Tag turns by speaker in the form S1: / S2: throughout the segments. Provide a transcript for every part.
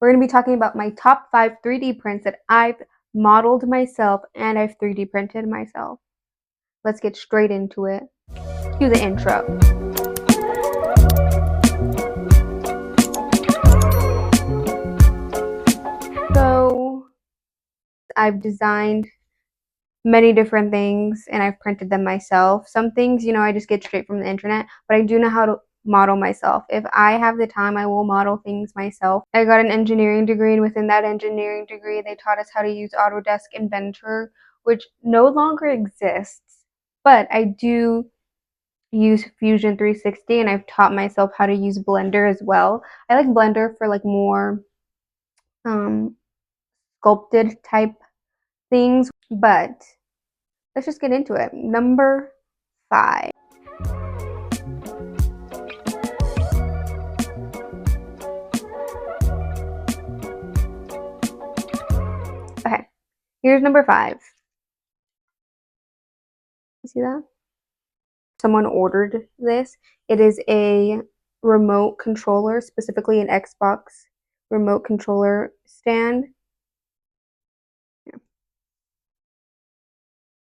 S1: we're going to be talking about my top 5 3D prints that I've modeled myself and I've 3D printed myself. Let's get straight into it. Cue the intro. So, I've designed many different things and I've printed them myself. Some things, I just get straight from the internet, but I do know how to model myself. If I have the time, I will model things myself. I got an engineering degree, and within that engineering degree, they taught us how to use Autodesk Inventor, which no longer exists, but I do use Fusion 360, and I've taught myself how to use Blender as well. I like Blender for like more sculpted type things, but let's just get into it. Number 5. Okay, here's number 5. You see that? Someone ordered this. It is a remote controller, specifically an Xbox remote controller stand. It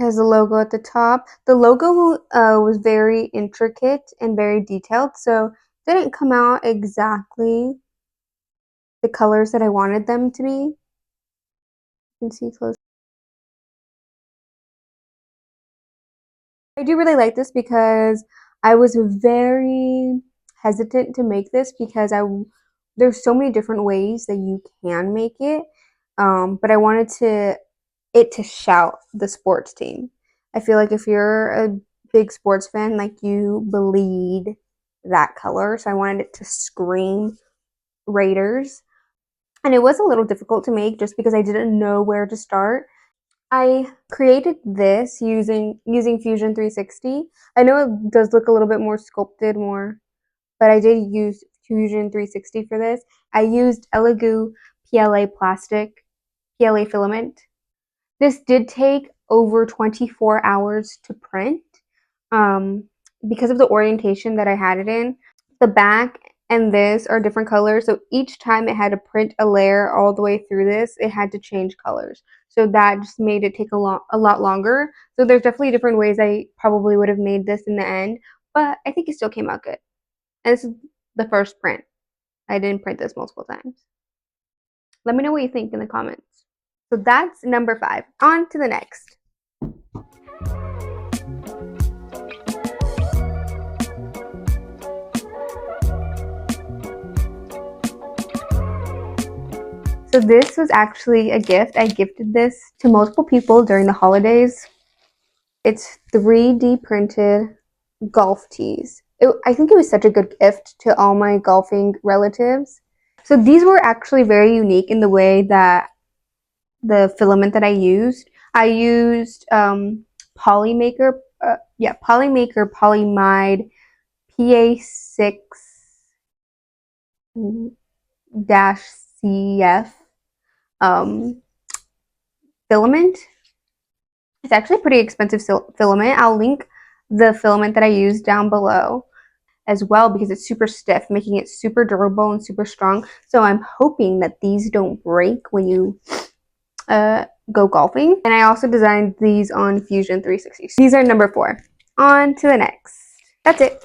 S1: has a logo at the top. The logo was very intricate and very detailed, so it didn't come out exactly the colors that I wanted them to be. You can see close. I do really like this because I was very hesitant to make this because there's so many different ways that you can make it, but I wanted it to shout the sports team. I feel like if you're a big sports fan, like you bleed that color, so I wanted it to scream Raiders. And it was a little difficult to make just because I didn't know where to start. I created this using Fusion 360. I know it does look a little bit more sculpted, but I did use Fusion 360 for this. I used Elegoo PLA filament. This did take over 24 hours to print because of the orientation that I had it in. The back and this are different colors, so each time it had to print a layer all the way through this, it had to change colors. So that just made it take a lot longer. So there's definitely different ways I probably would have made this in the end, but I think it still came out good. And this is the first print. I didn't print this multiple times. Let me know what you think in the comments. So that's number 5. On to the next. So this was actually a gift. I gifted this to multiple people during the holidays. It's 3D printed golf tees. I think it was such a good gift to all my golfing relatives. So these were actually very unique in the way that the filament that I used Polymaker Polymide PA6-CF filament. It's actually a pretty expensive filament. I'll link the filament that I used down below as well because it's super stiff, making it super durable and super strong. So I'm hoping that these don't break when you go golfing. And I also designed these on Fusion 360. These are number 4. On to the next. That's it.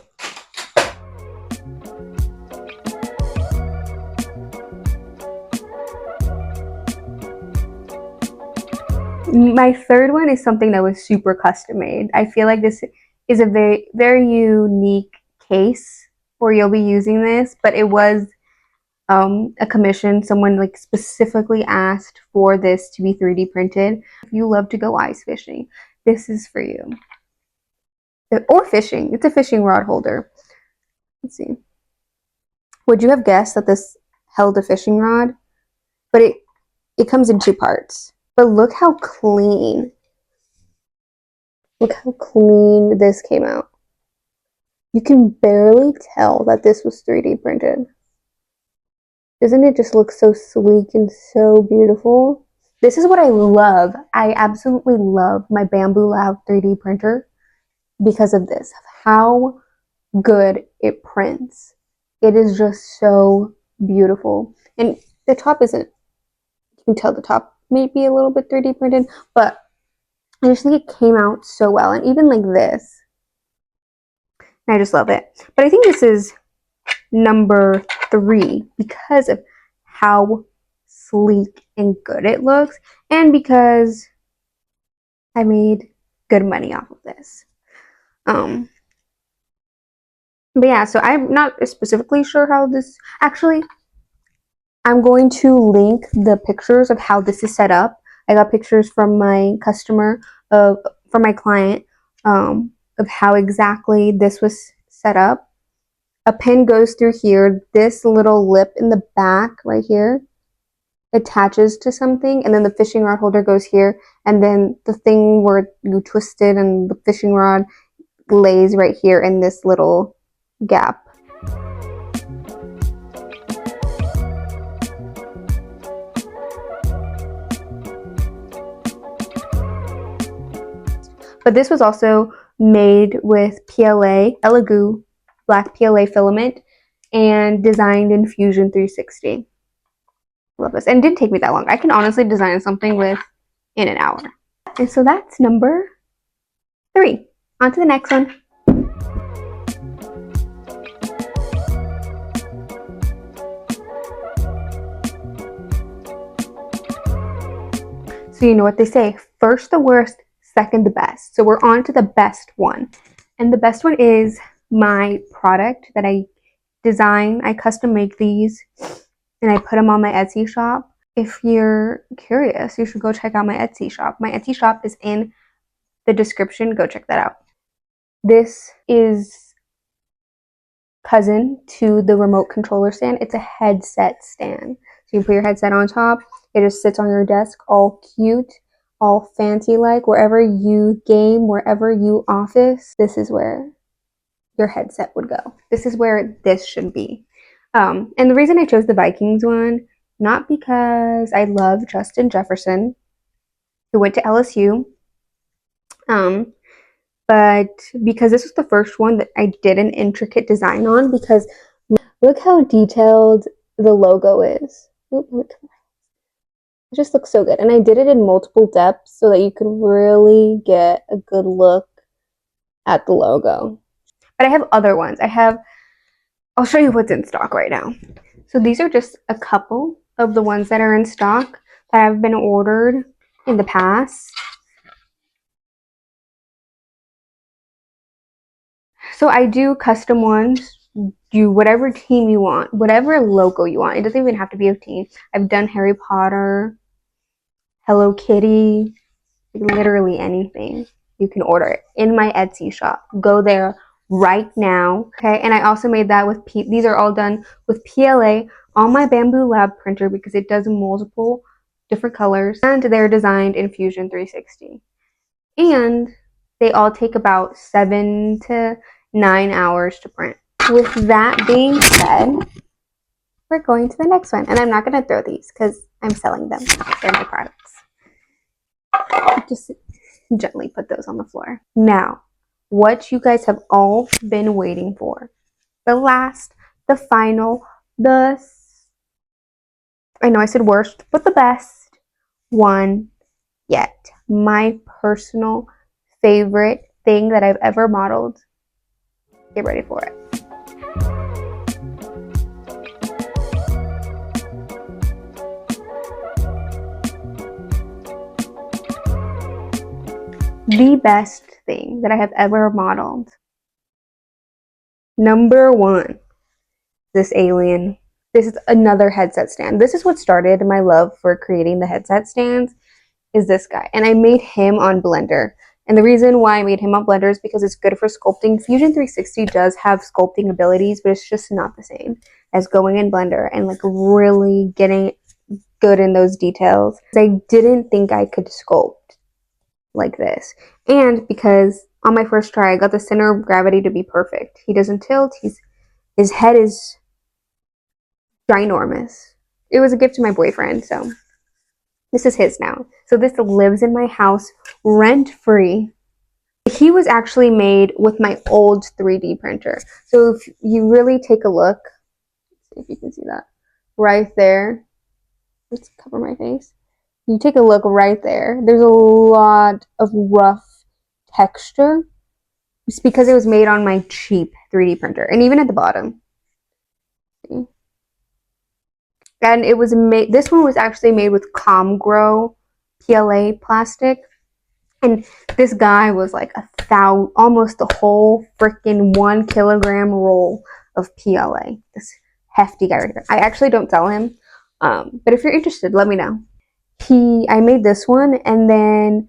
S1: My third one is something that was super custom made. I feel like this is a very, very unique case where you'll be using this, but it was a commission. Someone like specifically asked for this to be 3D printed. If you love to go ice fishing, this is for you. Or fishing. It's a fishing rod holder. Let's see. Would you have guessed that this held a fishing rod? But it comes in 2 parts. But look how clean. Look how clean this came out. You can barely tell that this was 3D printed. Doesn't it just look so sleek and so beautiful? This is what I love. I absolutely love my Bamboo Lab 3D printer because of this, of how good it prints. It is just so beautiful. And The top isn't, you can tell the top may be a little bit 3D printed, but I just think it came out so well. And even like this, I just love it. But I think this is number 3 because of how sleek and good it looks, and because I made good money off of this. But yeah, so I'm not specifically sure how this, actually, I'm going to link the pictures of how this is set up. I got pictures from my customer, from my client, of how exactly this was set up. A pin goes through here. This little lip in the back right here attaches to something, and then the fishing rod holder goes here, and then the thing where you twist it and the fishing rod lays right here in this little gap. But this was also made with PLA, Elegoo black PLA filament, and designed in Fusion 360. Love this. And it didn't take me that long. I can honestly design something in an hour. And so that's number 3. On to the next one. So you know what they say, first the worst, second the best. So we're on to the best one. And the best one is my product that I design. I custom make these and I put them on my Etsy shop. If you're curious, you should go check out my Etsy shop. My Etsy shop is in the description. Go check that out. This is cousin to the remote controller stand. It's a headset stand. So you put your headset on top. It just sits on your desk, all cute, all fancy like. Wherever you game, wherever you office, this is where your headset would go. This is where this should be. And the reason I chose the Vikings one, not because I love Justin Jefferson, who went to LSU, but because this was the first one that I did an intricate design on, because look how detailed the logo is. It just looks so good. And I did it in multiple depths so that you could really get a good look at the logo. But I have other ones. I'll show you what's in stock right now. So these are just a couple of the ones that are in stock that have been ordered in the past. So I do custom ones. Do whatever team you want, whatever logo you want. It doesn't even have to be a team. I've done Harry Potter, Hello Kitty, literally anything. You can order it in my Etsy shop. Go there right now. Okay, and I also made that with these are all done with PLA on my Bamboo Lab printer because it does multiple different colors, and they're designed in Fusion 360. And they all take about 7 to 9 hours to print. With that being said, we're going to the next one. And I'm not going to throw these because I'm selling them. They're my products. Just gently put those on the floor. Now, what you guys have all been waiting for. The last, the final, I know I said worst, but the best one yet. My personal favorite thing that I've ever modeled. Get ready for it. The best thing that I have ever modeled. Number 1, this alien. This is another headset stand. This is what started my love for creating the headset stands, is this guy. And I made him on Blender. And the reason why I made him on Blender is because it's good for sculpting. Fusion 360 does have sculpting abilities, but it's just not the same as going in Blender and like really getting good in those details. I didn't think I could sculpt like this. And because on my first try, I got the center of gravity to be perfect. He doesn't tilt. His head is ginormous. It was a gift to my boyfriend, so this is his now. So this lives in my house rent-free. He was actually made with my old 3D printer. So if you really take a look, see if you can see that right there. let's cover my face. You take a look right there. There's a lot of rough texture. It's because it was made on my cheap 3D printer. And even at the bottom. And it was made, this one was actually made with Comgrow PLA plastic. And this guy was like almost the whole freaking 1 kilogram roll of PLA. This hefty guy right here. I actually don't sell him. But if you're interested, let me know. I made this one, and then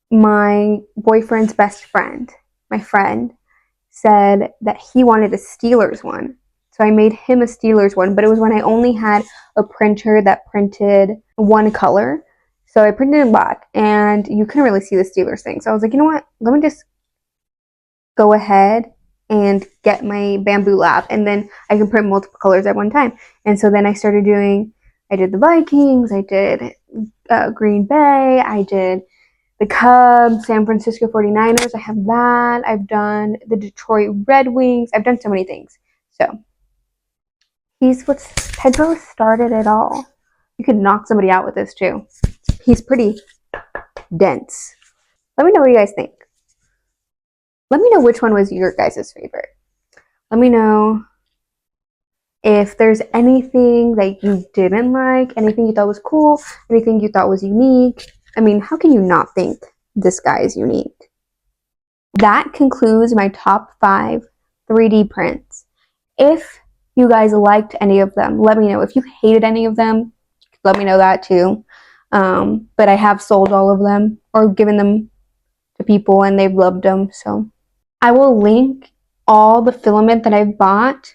S1: my boyfriend's best friend, my friend, said that he wanted a Steelers one. So I made him a Steelers one, but it was when I only had a printer that printed one color. So I printed in black, and you couldn't really see the Steelers thing. So I was like, you know what? Let me just go ahead and get my Bamboo Lab, and then I can print multiple colors at one time. And so then I did the Vikings, I did Green Bay, I did the Cubs, San Francisco 49ers, I have that. I've done the Detroit Red Wings. I've done so many things. So Pedro started it all. You could knock somebody out with this too. He's pretty dense. Let me know what you guys think. Let me know which one was your guys' favorite. Let me know if there's anything that you didn't like, anything you thought was cool, anything you thought was unique. I mean, how can you not think this guy is unique? That concludes my top 5 3D prints. If you guys liked any of them, let me know. If you hated any of them, let me know that too. But I have sold all of them or given them to people and they've loved them. So I will link all the filament that I've bought.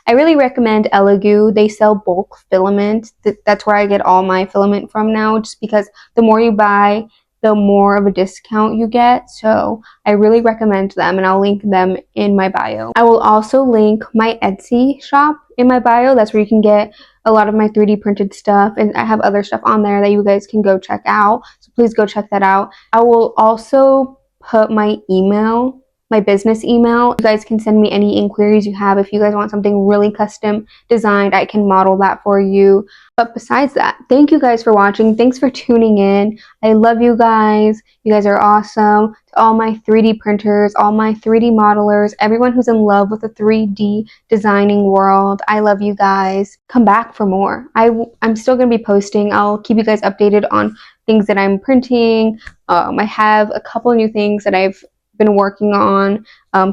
S1: I really recommend Elegoo. They sell bulk filament. That's where I get all my filament from now, just because the more you buy, the more of a discount you get. So I really recommend them, and I'll link them in my bio. I will also link my Etsy shop in my bio. That's where you can get a lot of my 3D printed stuff, and I have other stuff on there that you guys can go check out. So please go check that out. I will also put my email, my business email. You guys can send me any inquiries you have. If you guys want something really custom designed, I can model that for you. But besides that, thank you guys for watching. Thanks for tuning in. I love you guys. You guys are awesome. To all my 3D printers, all my 3D modelers, everyone who's in love with the 3D designing world, I love you guys. Come back for more. I'm still going to be posting. I'll keep you guys updated on things that I'm printing. I have a couple new things that I've been working on,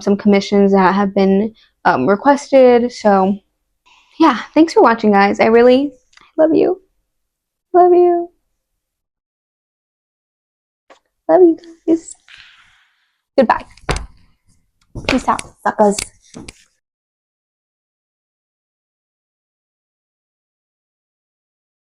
S1: some commissions that have been requested. So yeah, thanks for watching, guys. I love you. Love you. Love you guys. Goodbye. Peace out, suckers.